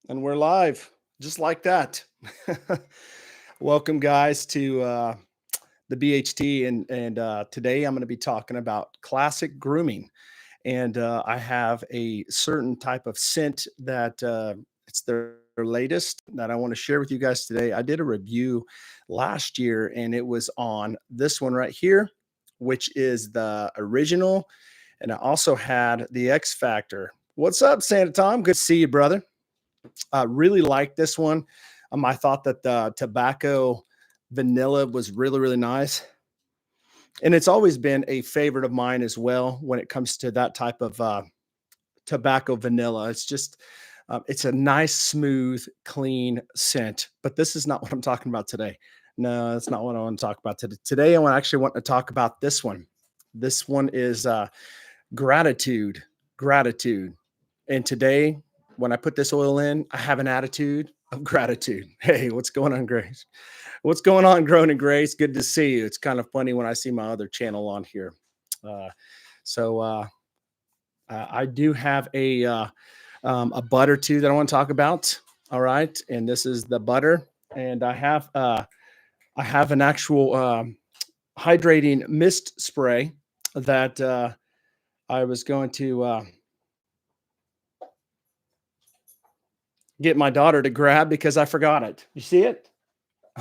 And we're live just like that. Welcome, guys, to the BHT. And today I'm going to be talking about classic grooming. And I have a certain type of scent that it's their latest that I want to share with you guys today. I did a review last year, and it was on this one right here, which is the original. And I also had the X Factor. What's up, Santa Tom? Good to see you, brother. I really liked this one. I thought that the tobacco vanilla was really, really nice. And it's always been a favorite of mine as well when it comes to that type of tobacco vanilla. It's a nice, smooth, clean scent. But this is not what I'm talking about today. No, that's not what I want to talk about today. Today, actually want to talk about this one. This one is gratitude. Gratitude. And today, when I put this oil in, I have an attitude of gratitude. Hey, what's going on, Grace? What's going on, Grown and Grace? Good to see you. It's kind of funny when I see my other channel on here. Uh, so I do have a butter too that I want to talk about. All right, and this is the butter, and I have an actual hydrating mist spray that I was going to get my daughter to grab because I forgot it. You see it?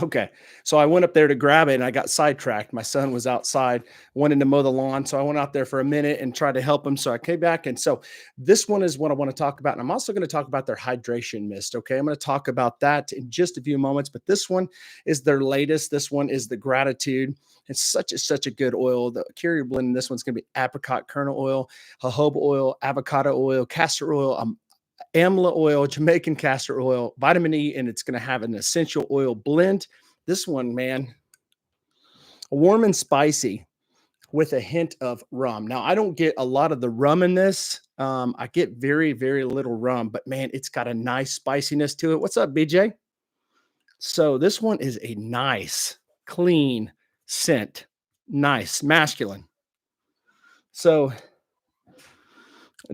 Okay. So I went up there to grab it and I got sidetracked. My son was outside wanting to mow the lawn. So I went out there for a minute and tried to help him. So I came back. And so this one is what I want to talk about. And I'm also going to talk about their hydration mist. Okay. I'm going to talk about that in just a few moments. But this one is their latest. This one is the Gratitude. It's such a good oil. The carrier blend in this one's going to be apricot kernel oil, jojoba oil, avocado oil, castor oil, amla oil, Jamaican castor oil, vitamin E, and it's going to have an essential oil blend. This one, man, warm and spicy with a hint of rum. Now, I don't get a lot of the rum in this. I get very, very little rum, but man, it's got a nice spiciness to it. What's up, BJ? So this one is a nice, clean scent, nice, masculine. So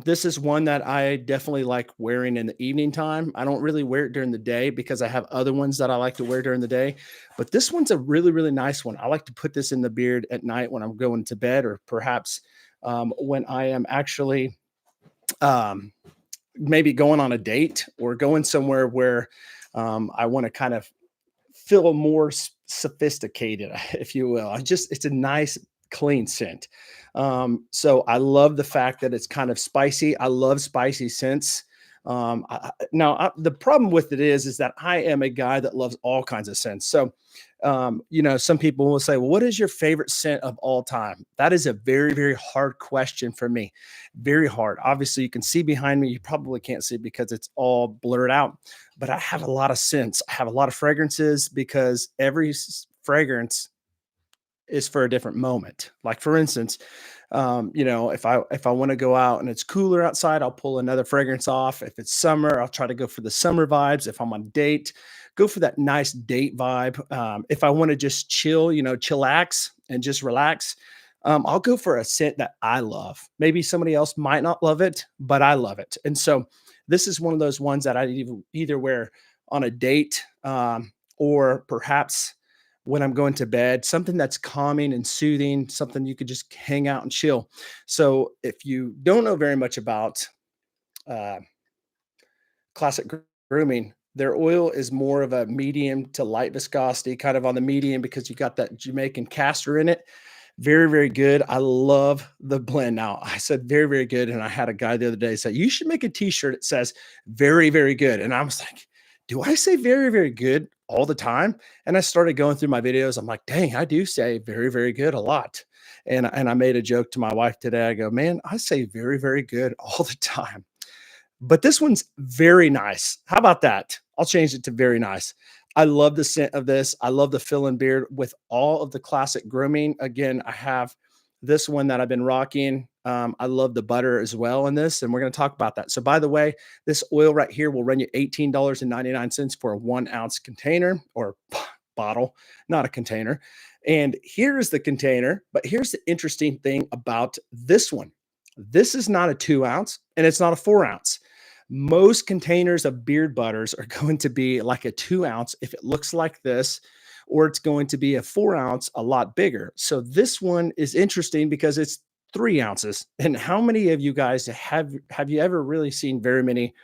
this is one that I definitely like wearing in the evening time. I don't really wear it during the day because I have other ones that I like to wear during the day. But this one's a really, really nice one. I like to put this in the beard at night when I'm going to bed, or perhaps when I am actually um, maybe going on a date or going somewhere where I want to kind of feel more sophisticated, if you will. It's a nice, clean scent. So I love the fact that it's kind of spicy. I love spicy scents. The problem with it is that I am a guy that loves all kinds of scents. So, some people will say, well, what is your favorite scent of all time? That is a very, very hard question for me. Very hard. Obviously, you can see behind me. You probably can't see because it's all blurred out, but I have a lot of scents. I have a lot of fragrances because every fragrance is for a different moment. Like for instance, if I want to go out and it's cooler outside, I'll pull another fragrance off. If it's summer, I'll try to go for the summer vibes. If I'm on a date, go for that nice date vibe. If I want to just chill, chillax and just relax, I'll go for a scent that I love. Maybe somebody else might not love it, but I love it. And so this is one of those ones that I either wear on a date, or perhaps when I'm going to bed, something that's calming and soothing, something you could just hang out and chill. So if you don't know very much about uh, classic grooming, their oil is more of a medium to light viscosity, kind of on the medium because you got that Jamaican castor in it. Very, very good. I love the blend. Now, I said very, very good. And I had a guy the other day say, you should make a t shirt that says very, very good. And I was like, do I say very, very good all the time? And I started going through my videos. I'm like, dang, I do say very, very good a lot. And I made a joke to my wife today. I go, man, I say very, very good all the time. But this one's very nice. How about that? I'll change it to very nice. I love the scent of this. I love the fill and beard with all of the classic grooming. Again, I have this one that I've been rocking. I love the butter as well in this, and we're going to talk about that. So, by the way, this oil right here will run you $18.99 for a 1 ounce container or bottle, not a container. And here's the container. But here's the interesting thing about this one: this is not a 2 ounce and it's not a 4 ounce. Most containers of beard butters are going to be like a 2 ounce if it looks like this, or it's going to be a 4 ounce, a lot bigger. So this one is interesting because it's 3 ounces. And how many of you guys have you ever really seen very many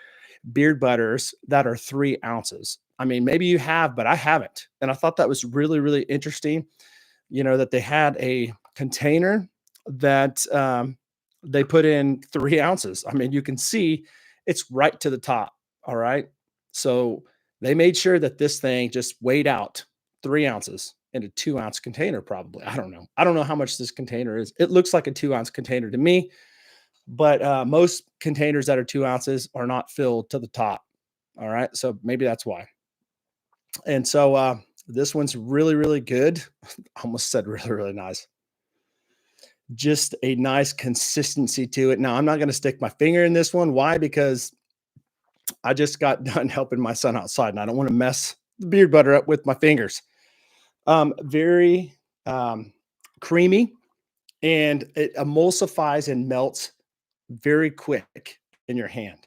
beard butters that are 3 ounces? I mean, maybe you have, but I haven't. And I thought that was really, really interesting, that they had a container that they put in 3 ounces. I mean, you can see it's right to the top. All right. So they made sure that this thing just weighed out 3 ounces in a 2 ounce container, probably. I don't know. I don't know how much this container is. It looks like a 2 ounce container to me, but most containers that are 2 ounces are not filled to the top. All right. So maybe that's why. And so this one's really, really good. I almost said really, really nice. Just a nice consistency to it. Now, I'm not going to stick my finger in this one. Why? Because I just got done helping my son outside and I don't want to mess the beard butter up with my fingers. Very creamy, and it emulsifies and melts very quick in your hand.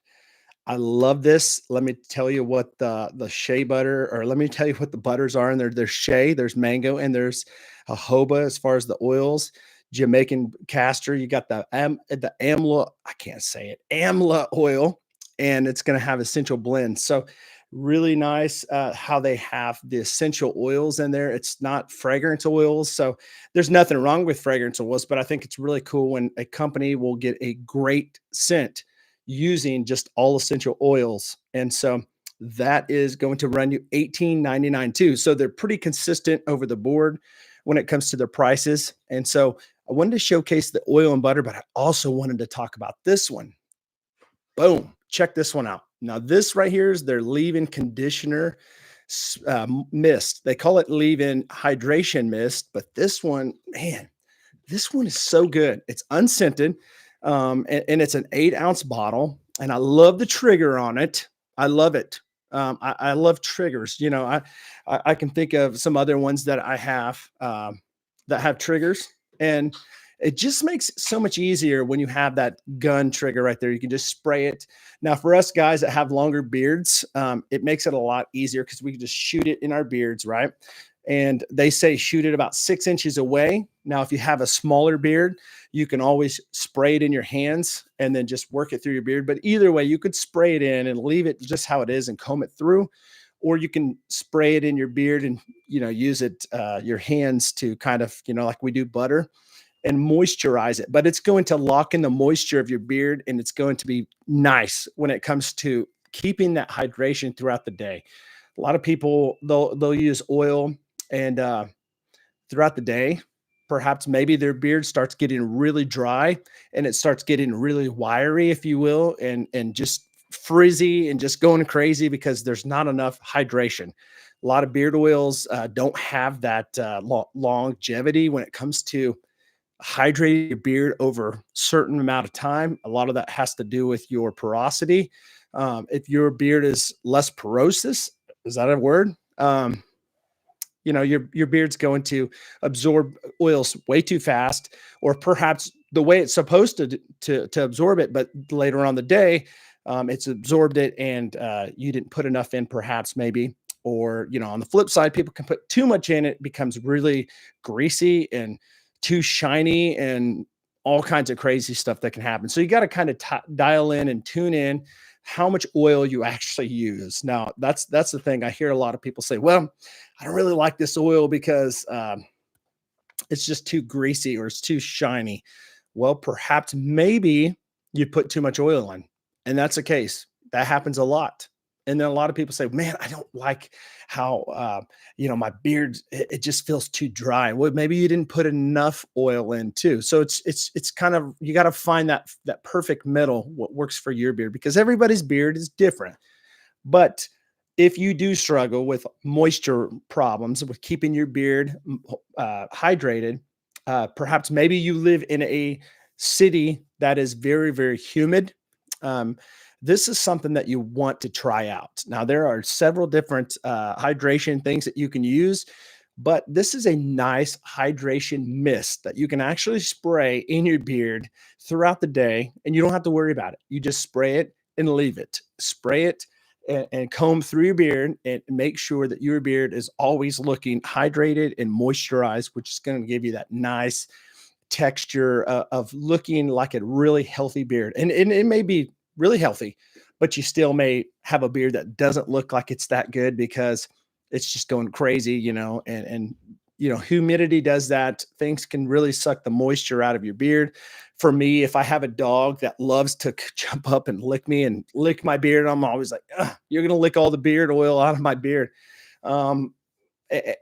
I love this. Let me tell you what the shea butter, or let me tell you what the butters are. And there's shea, there's mango, and there's jojoba as far as the oils. Jamaican castor. You got the amla. I can't say it. Amla oil, and it's going to have essential blends. So really nice how they have the essential oils in there. It's not fragrance oils, so there's nothing wrong with fragrance oils. But I think it's really cool when a company will get a great scent using just all essential oils. And so that is going to run you 18.99 too. So they're pretty consistent over the board when it comes to their prices. And so I wanted to showcase the oil and butter, but I also wanted to talk about this one. Boom. Check this one out. Now, this right here is their leave-in conditioner mist. They call it leave-in hydration mist, but this one, man, this one is so good. It's unscented, and it's an 8 ounce bottle. And I love the trigger on it. I love it. I love triggers. I can think of some other ones that I have that have triggers, and it just makes it so much easier when you have that gun trigger right there. You can just spray it. Now, for us guys that have longer beards, it makes it a lot easier because we can just shoot it in our beards, right? And they say shoot it about 6 inches away. Now, if you have a smaller beard, you can always spray it in your hands and then just work it through your beard. But either way, you could spray it in and leave it just how it is and comb it through, or you can spray it in your beard and use it your hands to kind of like we do butter and moisturize it. But it's going to lock in the moisture of your beard, and it's going to be nice when it comes to keeping that hydration throughout the day. A lot of people they'll use oil and throughout the day, perhaps maybe their beard starts getting really dry and it starts getting really wiry, if you will, and just frizzy and just going crazy because there's not enough hydration. A lot of beard oils don't have that longevity when it comes to hydrating your beard over a certain amount of time. A lot of that has to do with your porosity. If your beard is less porous, is that a word? Your beard's going to absorb oils way too fast, or perhaps the way it's supposed to absorb it, but later on the day, it's absorbed it and you didn't put enough in, perhaps, maybe. Or on the flip side, people can put too much in, it becomes really greasy and too shiny and all kinds of crazy stuff that can happen. So you got to kind of dial in and tune in how much oil you actually use. Now, that's the thing. I hear a lot of people say, well, I don't really like this oil because it's just too greasy or it's too shiny. Well, perhaps maybe you put too much oil in, and that's the case. That happens a lot. And then a lot of people say, man, I don't like how, my beard, it just feels too dry. Well, maybe you didn't put enough oil in too. So it's kind of, you got to find that perfect middle, what works for your beard, because everybody's beard is different. But if you do struggle with moisture problems, with keeping your beard hydrated, perhaps maybe you live in a city that is very, very humid. Um, this is something that you want to try out. Now, there are several different hydration things that you can use, but this is a nice hydration mist that you can actually spray in your beard throughout the day, and you don't have to worry about it. You just spray it and leave it. Spray it and comb through your beard and make sure that your beard is always looking hydrated and moisturized, which is going to give you that nice texture of looking like a really healthy beard. And it may be really healthy, but you still may have a beard that doesn't look like it's that good because it's just going crazy, and humidity does that. Things can really suck the moisture out of your beard. For me, if I have a dog that loves to jump up and lick me and lick my beard, I'm always like, "Ugh, you're gonna lick all the beard oil out of my beard." Um,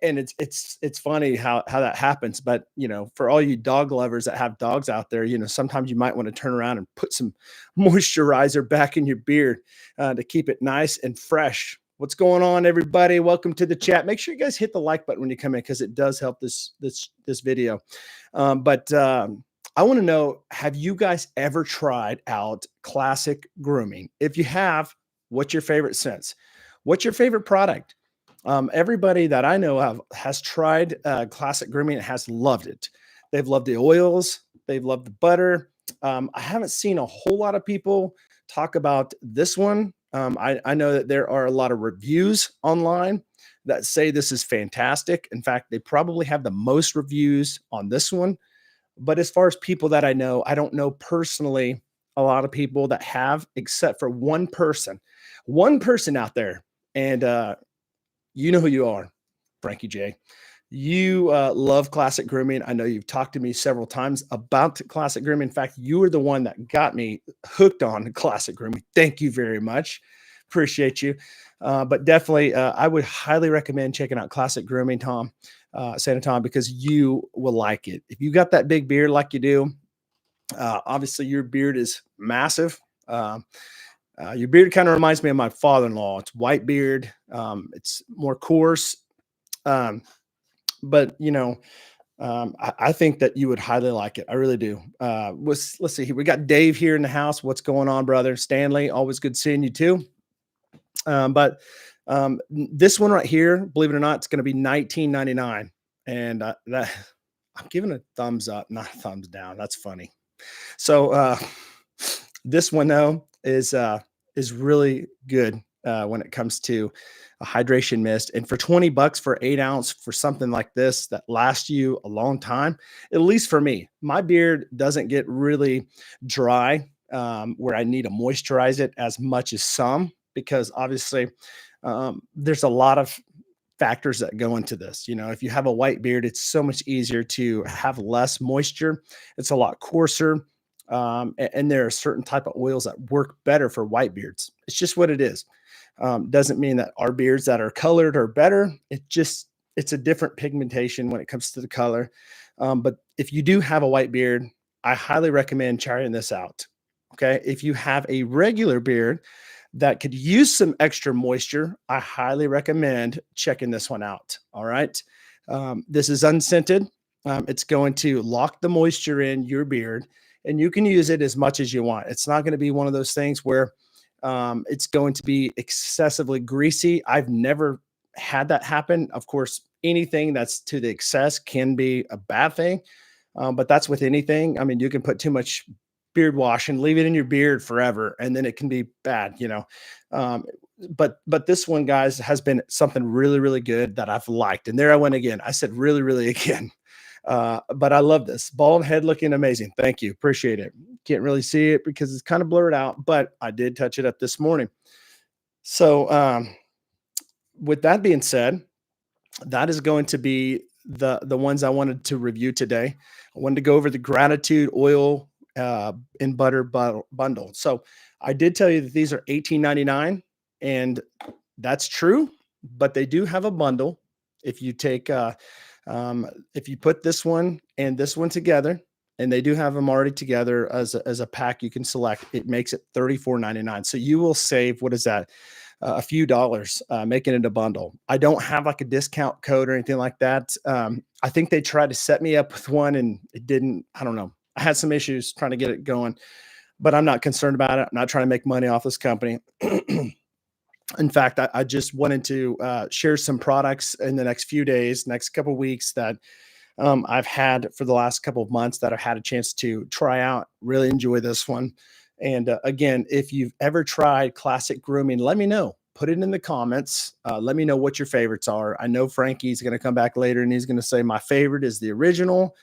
and it's funny how that happens. But for all you dog lovers that have dogs out there, sometimes you might want to turn around and put some moisturizer back in your beard to keep it nice and fresh. What's going on, everybody? Welcome to the chat. Make sure you guys hit the like button when you come in because it does help this video. But I want to know, have you guys ever tried out classic grooming? If you have, what's your favorite scents? What's your favorite product? Everybody that I know of has tried classic grooming and has loved it. They've loved the oils, they've loved the butter. I haven't seen a whole lot of people talk about this one. I know that there are a lot of reviews online that say this is fantastic. In fact, they probably have the most reviews on this one. But as far as people that I know, I don't know personally a lot of people that have, except for one person out there. And you know who you are, Frankie J. You love classic grooming. I know you've talked to me several times about classic grooming. In fact, you were the one that got me hooked on classic grooming. Thank you very much. Appreciate you. But definitely, I would highly recommend checking out classic grooming, Santa Tom, because you will like it. If you got that big beard like you do, obviously your beard is massive. Your beard kind of reminds me of my father-in-law. It's white beard. It's more coarse. Um, but I think that you would highly like it. I really do. Let's see here. We got Dave here in the house. What's going on, brother? Stanley, always good seeing you too. But this one right here, believe it or not, it's going to be 19.99, and that I'm giving a thumbs up, not a thumbs down. That's funny. So this one though is really good when it comes to a hydration mist. And for 20 bucks for 8 ounce for something like this that lasts you a long time, at least for me, my beard doesn't get really dry where I need to moisturize it as much as some, because obviously there's a lot of factors that go into this. If you have a white beard, it's so much easier to have less moisture. It's a lot coarser. And there are certain type of oils that work better for white beards. It's just what it is. Doesn't mean that our beards that are colored are better. It's a different pigmentation when it comes to the color. But if you do have a white beard, I highly recommend trying this out. Okay. If you have a regular beard that could use some extra moisture, I highly recommend checking this one out. All right. This is unscented. It's going to lock the moisture in your beard, and you can use it as much as you want. It's not going to be one of those things where it's going to be excessively greasy. I've never had that happen. Of course, anything that's to the excess can be a bad thing, but that's with anything. I mean, you can put too much beard wash and leave it in your beard forever, and then it can be bad. Um, but this one, guys, has been something really, really good that I've liked. And there I went again. I said really, really again. But I love this bald head looking amazing. Thank you. Appreciate it. Can't really see it because it's kind of blurred out, but I did touch it up this morning. So with that being said, that is going to be the ones I wanted to review today. I wanted to go over the gratitude oil and butter bundle. So I did tell you that these are $18.99, and that's true, but they do have a bundle. If you take if you put this one and this one together, and they do have them already together as a pack you can select, it makes it $34.99. So you will save, what is that? A few dollars making it a bundle. I don't have like a discount code or anything like that. I think they tried to set me up with one and it didn't. I don't know. I had some issues trying to get it going, but I'm not concerned about it. I'm not trying to make money off this company. In fact, I just wanted to share some products in the next few days, next couple of weeks that I've had for the last couple of months that I've had a chance to try out. Really enjoy this one. And again, if you've ever tried classic grooming, let me know. Put it in the comments. Let me know what your favorites are. I know Frankie's going to come back later and he's going to say my favorite is the original,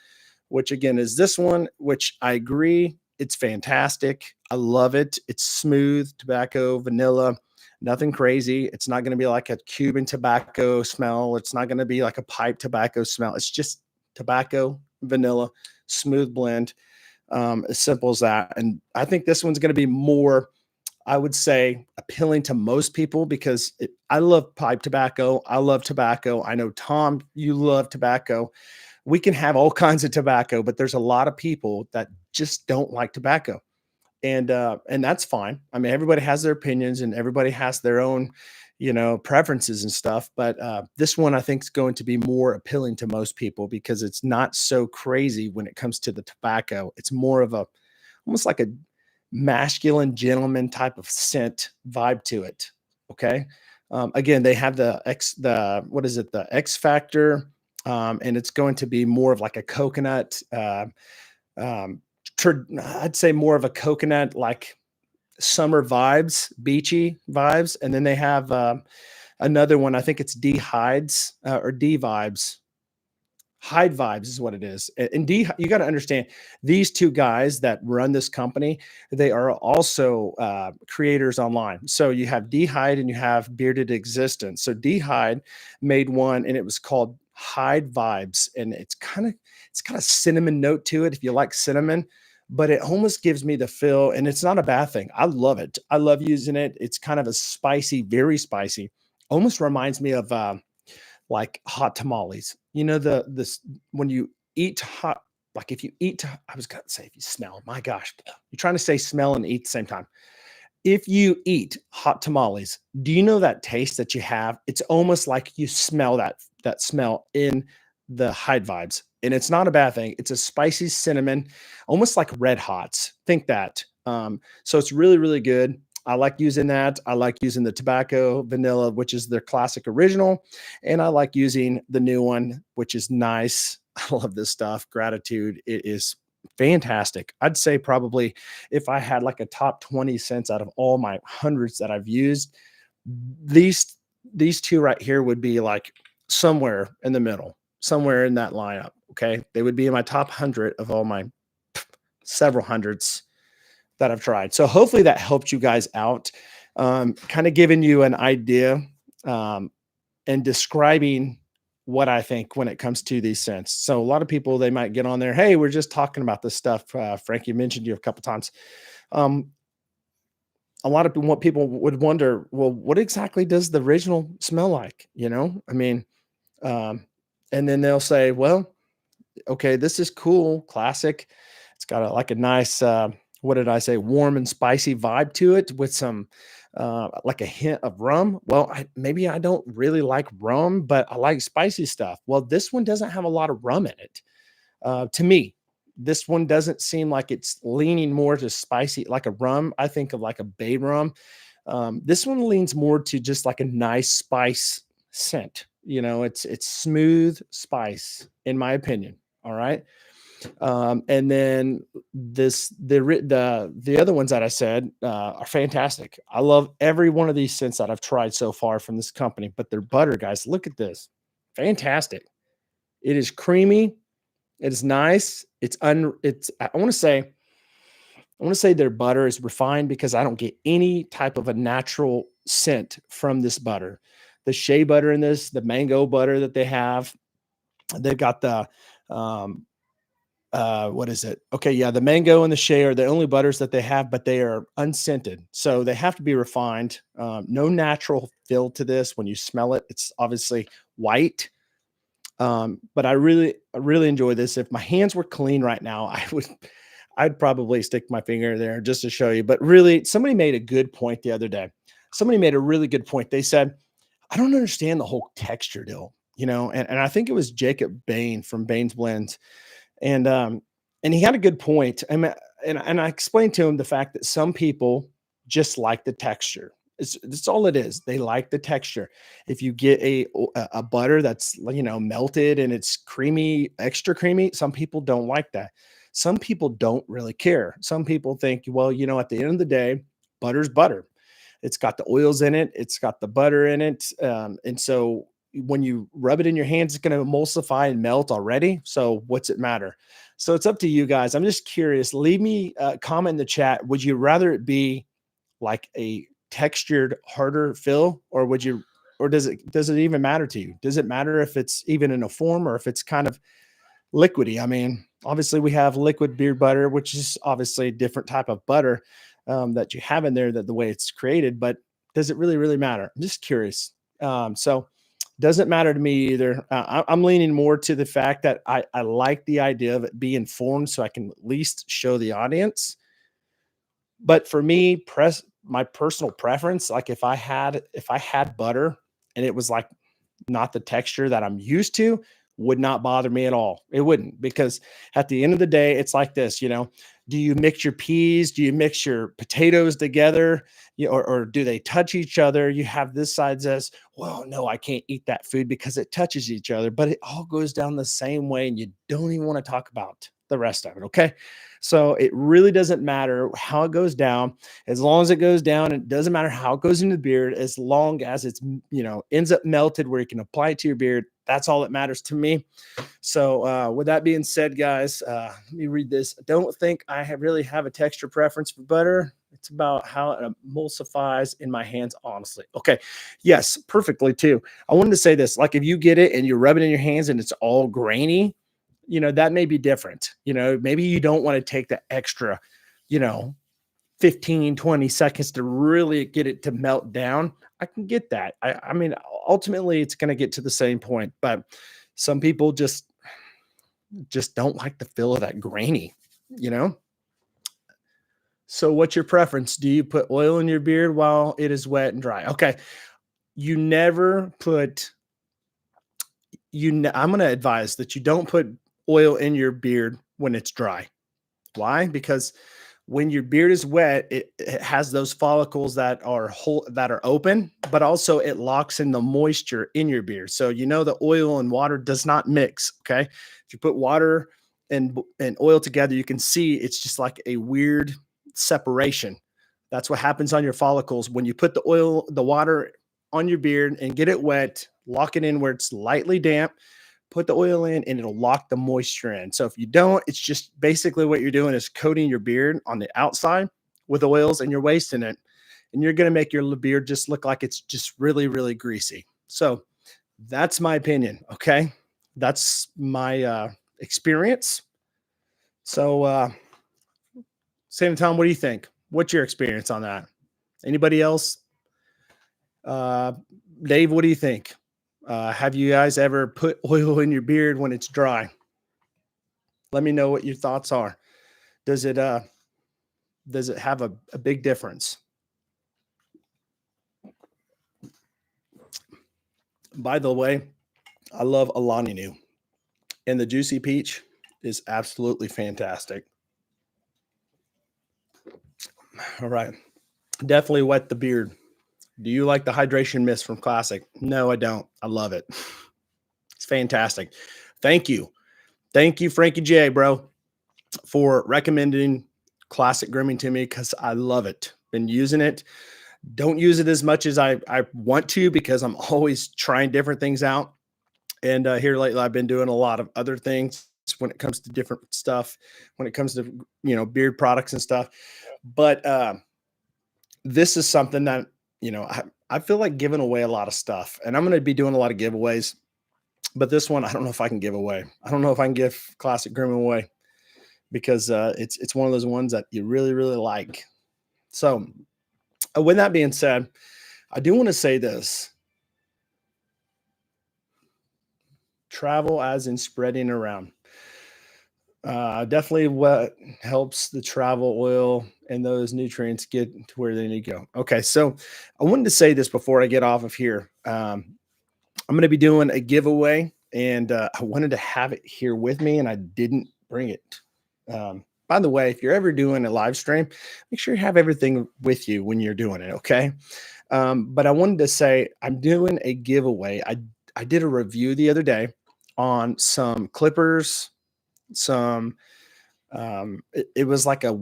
which again is this one, which I agree. It's fantastic. I love it. It's smooth tobacco, vanilla, nothing crazy. It's not going to be like a Cuban tobacco smell. It's not going to be like a pipe tobacco smell. It's just tobacco, vanilla, smooth blend, as simple as that. And I think this one's going to be more, I would say, appealing to most people because I love pipe tobacco. I love tobacco. I know, Tom, you love tobacco. We can have all kinds of tobacco, but there's a lot of people that just don't like tobacco. And that's fine. I mean, everybody has their opinions and everybody has their own, preferences and stuff. But this one I think is going to be more appealing to most people because it's not so crazy when it comes to the tobacco. It's more of a almost like a masculine gentleman type of scent vibe to it. Okay. Again, they have the what is it, the X Factor, and it's going to be more of like a coconut. Um, I'd say more of a coconut, like summer vibes, beachy vibes, and then they have another one. I think it's D Hides or D Vibes. Hide Vibes is what it is. And D, you got to understand these two guys that run this company, they are also creators online. So you have D Hide and you have Bearded Existence. So D Hide made one and it was called Hide Vibes. And it's got a cinnamon note to it if you like cinnamon, but it almost gives me the feel, and it's not a bad thing. I love it. I love using it. It's kind of a spicy, very spicy. Almost reminds me of like hot tamales. You know, this when you eat hot, like if you eat, I was gonna say if you smell, my gosh, you're trying to say smell and eat at the same time. If you eat hot tamales, do you know that taste that you have? It's almost like you smell that smell in the Hide Vibes, and it's not a bad thing. It's a spicy cinnamon, almost like red hots. Think that. So it's really, really good. I like using that. I like using the tobacco vanilla, which is their classic original, and I like using the new one, which is nice. I love this stuff. Gratitude. It is fantastic. I'd say probably if I had like a top 20 cents out of all my hundreds that I've used, these these two right here would be like somewhere in the middle, somewhere in that lineup. Okay. They would be in my top 100 of all my several hundreds that I've tried. So hopefully that helped you guys out. Kind of giving you an idea um, and describing what I think when it comes to these scents. So a lot of people, they might get on there, hey, we're just talking about this stuff. Frankie mentioned you a couple times. Um, a lot of what people would wonder, well, what exactly does the original smell like? I mean, um, and then they'll say, well, okay, this is cool, classic. It's got like a nice, what did I say, warm and spicy vibe to it with some, like a hint of rum. Well, maybe I don't really like rum, but I like spicy stuff. Well, this one doesn't have a lot of rum in it. To me, this one doesn't seem like it's leaning more to spicy, like a rum. I think of like a bay rum. This one leans more to just like a nice spice scent. It's smooth spice, in my opinion. All right. And then the other ones that I said are fantastic. I love every one of these scents that I've tried so far from this company, but their butter, guys, look at this. Fantastic. It is creamy. It is nice. I want to say their butter is refined because I don't get any type of a natural scent from this butter. The shea butter in this, the mango butter that they have, they've got the um what is it? Okay, yeah, the mango and the shea are the only butters that they have, but they are unscented. So they have to be refined. No natural feel to this. When you smell it, it's obviously white. But I really enjoy this. If my hands were clean right now, I'd probably stick my finger there just to show you. But really, somebody made a good point the other day. Somebody made a really good point. They said, I don't understand the whole texture deal, and I think it was Jacob Bain from Bain's Blends. And he had a good point. And I explained to him the fact that some people just like the texture. It's all it is. They like the texture. If you get a butter that's melted and it's creamy, extra creamy, some people don't like that. Some people don't really care. Some people think, well, at the end of the day, butter's butter. It's got the oils in it, it's got the butter in it. And so when you rub it in your hands, it's going to emulsify and melt already. So what's it matter? So it's up to you guys. I'm just curious. Leave me a comment in the chat. Would you rather it be like a textured, harder fill, or does it even matter to you? Does it matter if it's even in a form or if it's kind of liquidy? I mean, obviously we have liquid beard butter, which is obviously a different type of butter that you have in there, that the way it's created, but does it really, really matter? I'm just curious. So doesn't matter to me either. I'm leaning more to the fact that I like the idea of it being formed so I can at least show the audience. But for me, my personal preference, like if I had butter and it was like not the texture that I'm used to, would not bother me at all. It wouldn't, because at the end of the day, it's like this, do you mix your peas? Do you mix your potatoes together? Or do they touch each other? You have this side says, well, no, I can't eat that food because it touches each other, but it all goes down the same way. And you don't even want to talk about the rest of it. Okay. So it really doesn't matter how it goes down. As long as it goes down, it doesn't matter how it goes into the beard, as long as it's, ends up melted where you can apply it to your beard. That's all that matters to me. So with that being said, guys, let me read this. I don't think I really have a texture preference for butter. It's about how it emulsifies in my hands, honestly. Okay. Yes, perfectly too. I wanted to say this, like if you get it and you rub it in your hands and it's all grainy, that may be different. Maybe you don't want to take the extra, you know, 15, 20 seconds to really get it to melt down. I can get that. I mean, ultimately it's going to get to the same point, but some people just don't like the feel of that grainy, you know? So what's your preference? Do you put oil in your beard while it is wet and dry? Okay. You never put I'm going to advise that you don't put oil in your beard when it's dry. Why? Because when your beard is wet, it has those follicles that are open, but also it locks in the moisture in your beard. So the oil and water does not mix. Okay, if you put water and oil together, you can see it's just like a weird separation. That's what happens on your follicles when you put the water on your beard and get it wet. Lock it in where it's lightly damp, put the oil in, and it'll lock the moisture in. So if you don't, it's just basically what you're doing is coating your beard on the outside with oils and you're wasting it. And you're going to make your beard just look like it's just really, really greasy. So that's my opinion. Okay. That's my experience. So, same time, what do you think? What's your experience on that? Anybody else? Uh, Dave, what do you think? Have you guys ever put oil in your beard when it's dry? Let me know what your thoughts are. Does it have a big difference? By the way, I love Alani Nu, and the juicy peach is absolutely fantastic. All right. Definitely wet the beard. Do you like the hydration mist from Classic? No, I don't. I love it. It's fantastic. Thank you. Thank you, Frankie J, bro, for recommending Classic Grooming to me because I love it. Been using it. Don't use it as much as I want to because I'm always trying different things out. And here lately, I've been doing a lot of other things when it comes to different stuff, when it comes to beard products and stuff. But this is something that I feel like giving away a lot of stuff, and I'm going to be doing a lot of giveaways. But this one, I don't know if I can give away. I don't know if I can give Classic Grooming away because it's one of those ones that you really, really like. So with that being said, I do want to say this. Travel as in spreading around. Definitely what helps the travel oil and those nutrients get to where they need to go. Okay, so I wanted to say this before I get off of here. I'm going to be doing a giveaway, and I wanted to have it here with me, and I didn't bring it. By the way, if you're ever doing a live stream, make sure you have everything with you when you're doing it. Okay. But I wanted to say I'm doing a giveaway. I did a review the other day on some clippers, some It was like a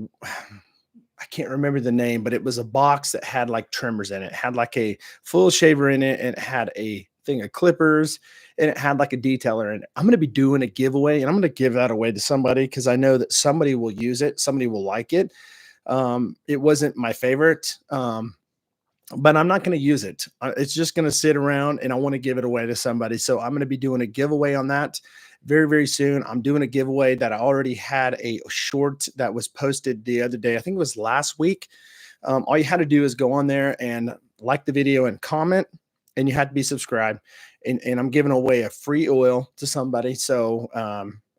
I can't remember the name, but it was a box that had like trimmers in it. It had like a full shaver in it, and it had a thing of clippers, and it had like a detailer in it. I'm going to be doing a giveaway, and I'm going to give that away to somebody because I know that somebody will use it, somebody will like it. It wasn't my favorite, but I'm not going to use it. It's just going to sit around, and I want to give it away to somebody. So I'm going to be doing a giveaway on that very, very soon. I'm doing a giveaway that I already had a short that was posted the other day. I think it was last week. All you had to do is go on there and like the video and comment, and you had to be subscribed. And I'm giving away a free oil to somebody. So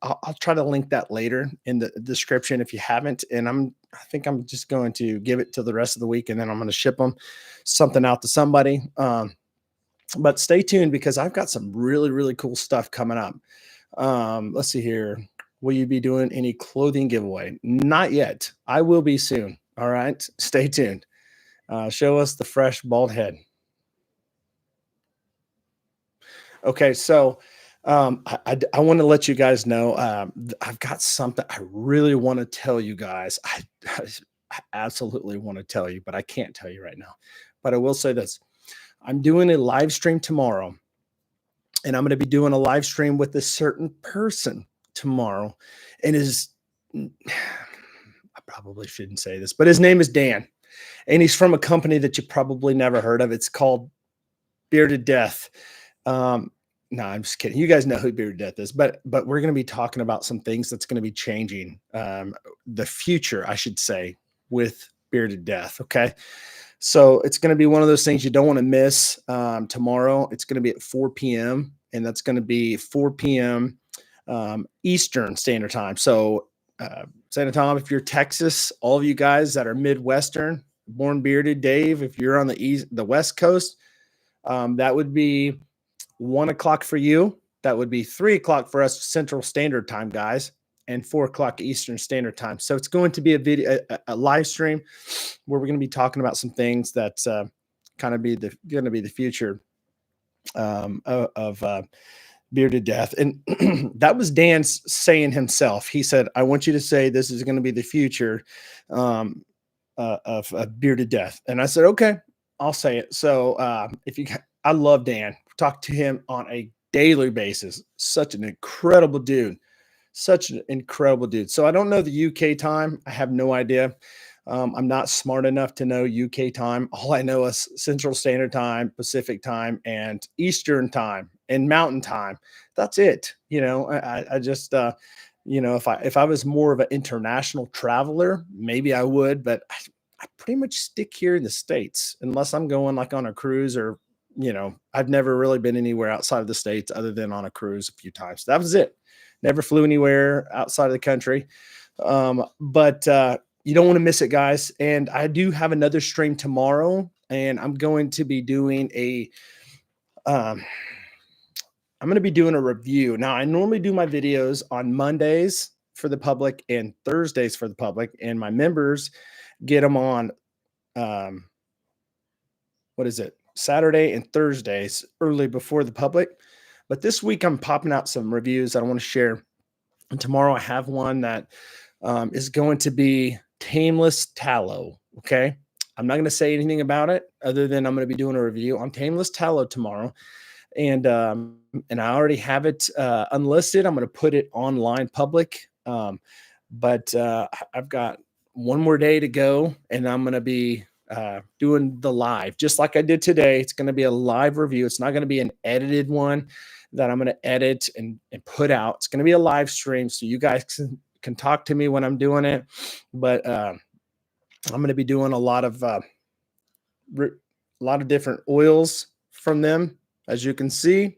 I'll try to link that later in the description if you haven't. And I think I'm just going to give it to the rest of the week, and then I'm going to ship them something out to somebody. But stay tuned because I've got some really, really cool stuff coming up. Let's see here. Will you be doing any clothing giveaway? Not yet. I will be soon. All right. Stay tuned. Show us the fresh bald head. Okay. So I want to let you guys know I've got something I really want to tell you guys. I absolutely want to tell you, but I can't tell you right now. But I will say this. I'm doing a live stream tomorrow, and I'm going to be doing a live stream with a certain person tomorrow. And I probably shouldn't say this, but his name is Dan, and he's from a company that you probably never heard of. It's called Bearded Death. Um, no, I'm just kidding. You guys know who Bearded Death is, but we're going to be talking about some things that's going to be changing the future, I should say, with Bearded Death. Okay. So it's going to be one of those things you don't want to miss. Tomorrow, it's going to be at 4 p.m., and that's going to be 4 p.m. Eastern Standard Time. So, Standard Time, if you're Texas, all of you guys that are Midwestern, born bearded, Dave, if you're on the West Coast, that would be 1 o'clock for you. That would be 3 o'clock for us Central Standard Time, guys, and 4 o'clock Eastern Standard Time. So it's going to be a live stream where we're going to be talking about some things that kind of going to be the future of Bearded Death. And that was Dan saying himself. He said, I want you to say this is going to be the future of Bearded Death. And I said, okay, I'll say it. So I love Dan. Talk to him on a daily basis. Such an incredible dude. Such an incredible dude. So I don't know the UK time. I have no idea. I'm not smart enough to know UK time. All I know is Central Standard Time, Pacific Time, and Eastern Time, and Mountain Time. That's it. I just, if I was more of an international traveler, maybe I would, but I pretty much stick here in the States unless I'm going like on a cruise or, I've never really been anywhere outside of the States other than on a cruise a few times. That was it. Never flew anywhere outside of the country. But you don't want to miss it, guys. And I do have another stream tomorrow, and I'm going to be doing um, I'm going to be doing a review. Now, I normally do my videos on Mondays for the public and Thursdays for the public, and my members get them on um, what is it? Saturday and Thursdays early before the public. But this week I'm popping out some reviews that I want to share. And tomorrow I have one that is going to be tameless tallow. Okay. I'm not going to say anything about it other than I'm going to be doing a review on tameless tallow tomorrow. And I already have it unlisted. I'm going to put it online public. But I've got one more day to go, and I'm going to be doing the live just like I did today. It's going to be a live review. It's not going to be an edited one that I'm going to edit and put out. It's going to be a live stream, so you guys can talk to me when I'm doing it. But I'm going to be doing a lot of different oils from them, as you can see.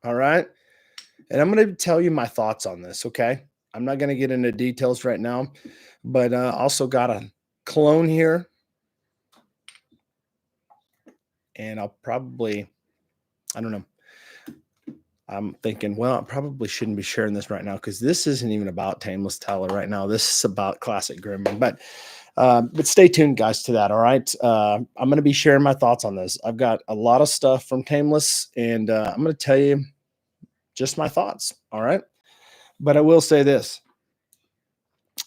All right. And I'm going to tell you my thoughts on this. Okay. I'm not going to get into details right now, but also got a cologne here. And I don't know. I'm thinking, well, I probably shouldn't be sharing this right now because this isn't even about tameless tallow right now. This is about classic grooming. But stay tuned, guys, to that. All right. I'm going to be sharing my thoughts on this. I've got a lot of stuff from Tameless, and I'm going to tell you just my thoughts. All right. But I will say this.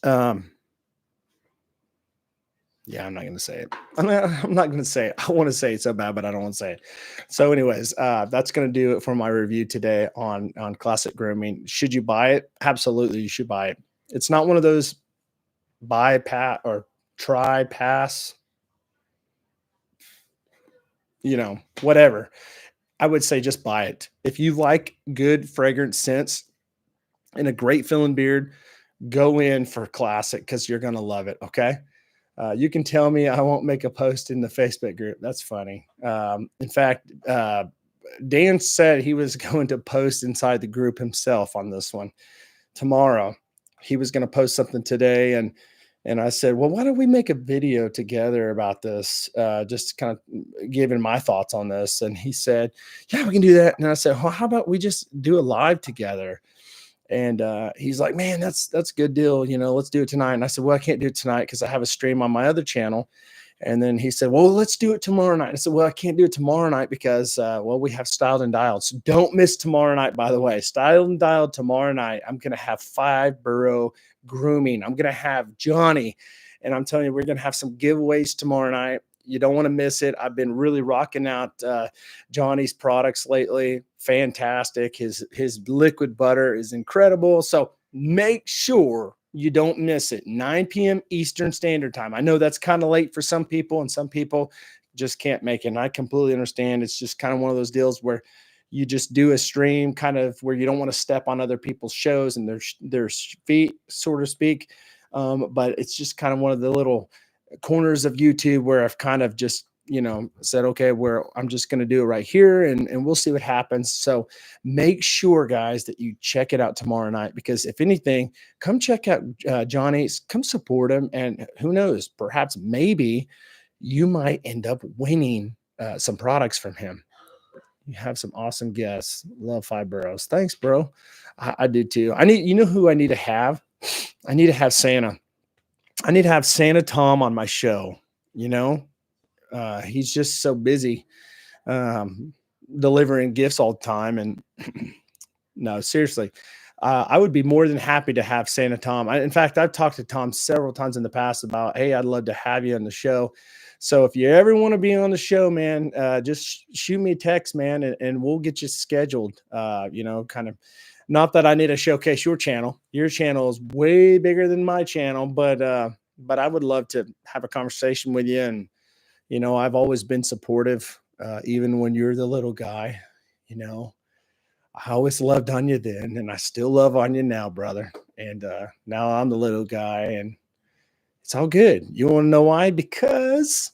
Um, yeah, I'm not going to say it. I'm not going to say it. I want to say it so bad, but I don't want to say it. So, anyways, that's going to do it for my review today on classic grooming. Should you buy it? Absolutely, you should buy it. It's not one of those buy, pat, or try, pass, whatever. I would say just buy it. If you like good fragrant scents and a great feeling beard, go in for classic because you're going to love it. Okay. You can tell me I won't make a post in the Facebook group. That's funny. In fact, Dan said he was going to post inside the group himself on this one tomorrow. He was going to post something today, and I said, well, why don't we make a video together about this? Just kind of giving my thoughts on this. And he said, yeah, we can do that. And I said, well, how about we just do a live together? And he's like, man, that's a good deal. Let's do it tonight. And I said, well, I can't do it tonight because I have a stream on my other channel. And then he said, well, let's do it tomorrow night. I said, well, I can't do it tomorrow night because, well, we have Styled and Dialed. So don't miss tomorrow night, by the way. Styled and Dialed tomorrow night. I'm going to have 5-borough grooming. I'm going to have Johnny. And I'm telling you, we're going to have some giveaways tomorrow night. You don't want to miss it. I've been really rocking out Johnny's products lately. Fantastic. His liquid butter is incredible. So make sure you don't miss it. 9 p.m. Eastern Standard Time. I know that's kind of late for some people, and some people just can't make it. And I completely understand. It's just kind of one of those deals where you just do a stream kind of where you don't want to step on other people's shows and their feet, so to speak. But it's just kind of one of the little corners of YouTube where I've kind of just, said, okay, where I'm just going to do it right here and we'll see what happens. So make sure, guys, that you check it out tomorrow night, because if anything, come check out Johnny's, come support him. And who knows, perhaps maybe you might end up winning some products from him. You have some awesome guests. Love 5-boroughs. Thanks, bro. I do too. You know who I need to have? I need to have Santa. I need to have Santa Tom on my show. He's just so busy delivering gifts all the time. And no, seriously, I would be more than happy to have Santa Tom. In fact, I've talked to Tom several times in the past about, hey, I'd love to have you on the show. So if you ever want to be on the show, man, just shoot me a text, man, and we'll get you scheduled. Kind of, not that I need to showcase your channel. Your channel is way bigger than my channel, but I would love to have a conversation with you. And, I've always been supportive, even when you're the little guy. I always loved on you then, and I still love on you now, brother. And now I'm the little guy, and it's all good. You want to know why? Because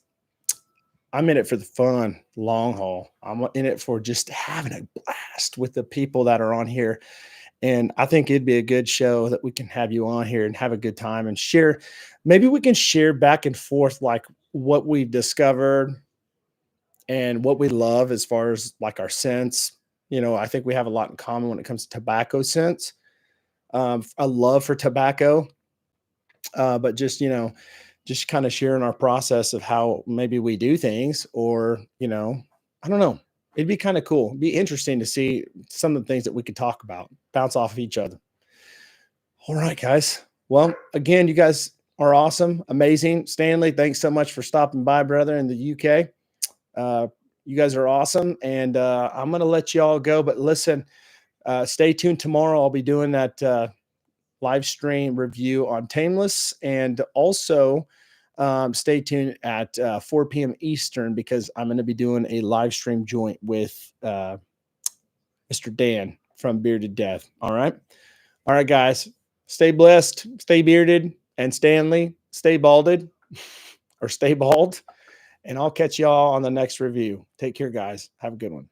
I'm in it for the fun, long haul. I'm in it for just having a blast with the people that are on here. And I think it'd be a good show that we can have you on here and have a good time and share. Maybe we can share back and forth like what we've discovered and what we love as far as like our scents. I think we have a lot in common when it comes to tobacco scents. A love for tobacco, but just kind of sharing our process of how maybe we do things, or, I don't know. It'd be kind of cool. It'd be interesting to see some of the things that we could talk about, bounce off of each other. All right, guys. Well, again, you guys are awesome, amazing. Stanley, thanks so much for stopping by, brother, in the UK. You guys are awesome. And I'm going to let you all go. But listen, stay tuned tomorrow. I'll be doing that live stream review on Tameless. And also stay tuned at 4 p.m. Eastern, because I'm going to be doing a live stream joint with Mr. Dan from Bearded Death. All right. All right, guys. Stay blessed, stay bearded, and Stanley, stay balded or stay bald. And I'll catch y'all on the next review. Take care, guys. Have a good one.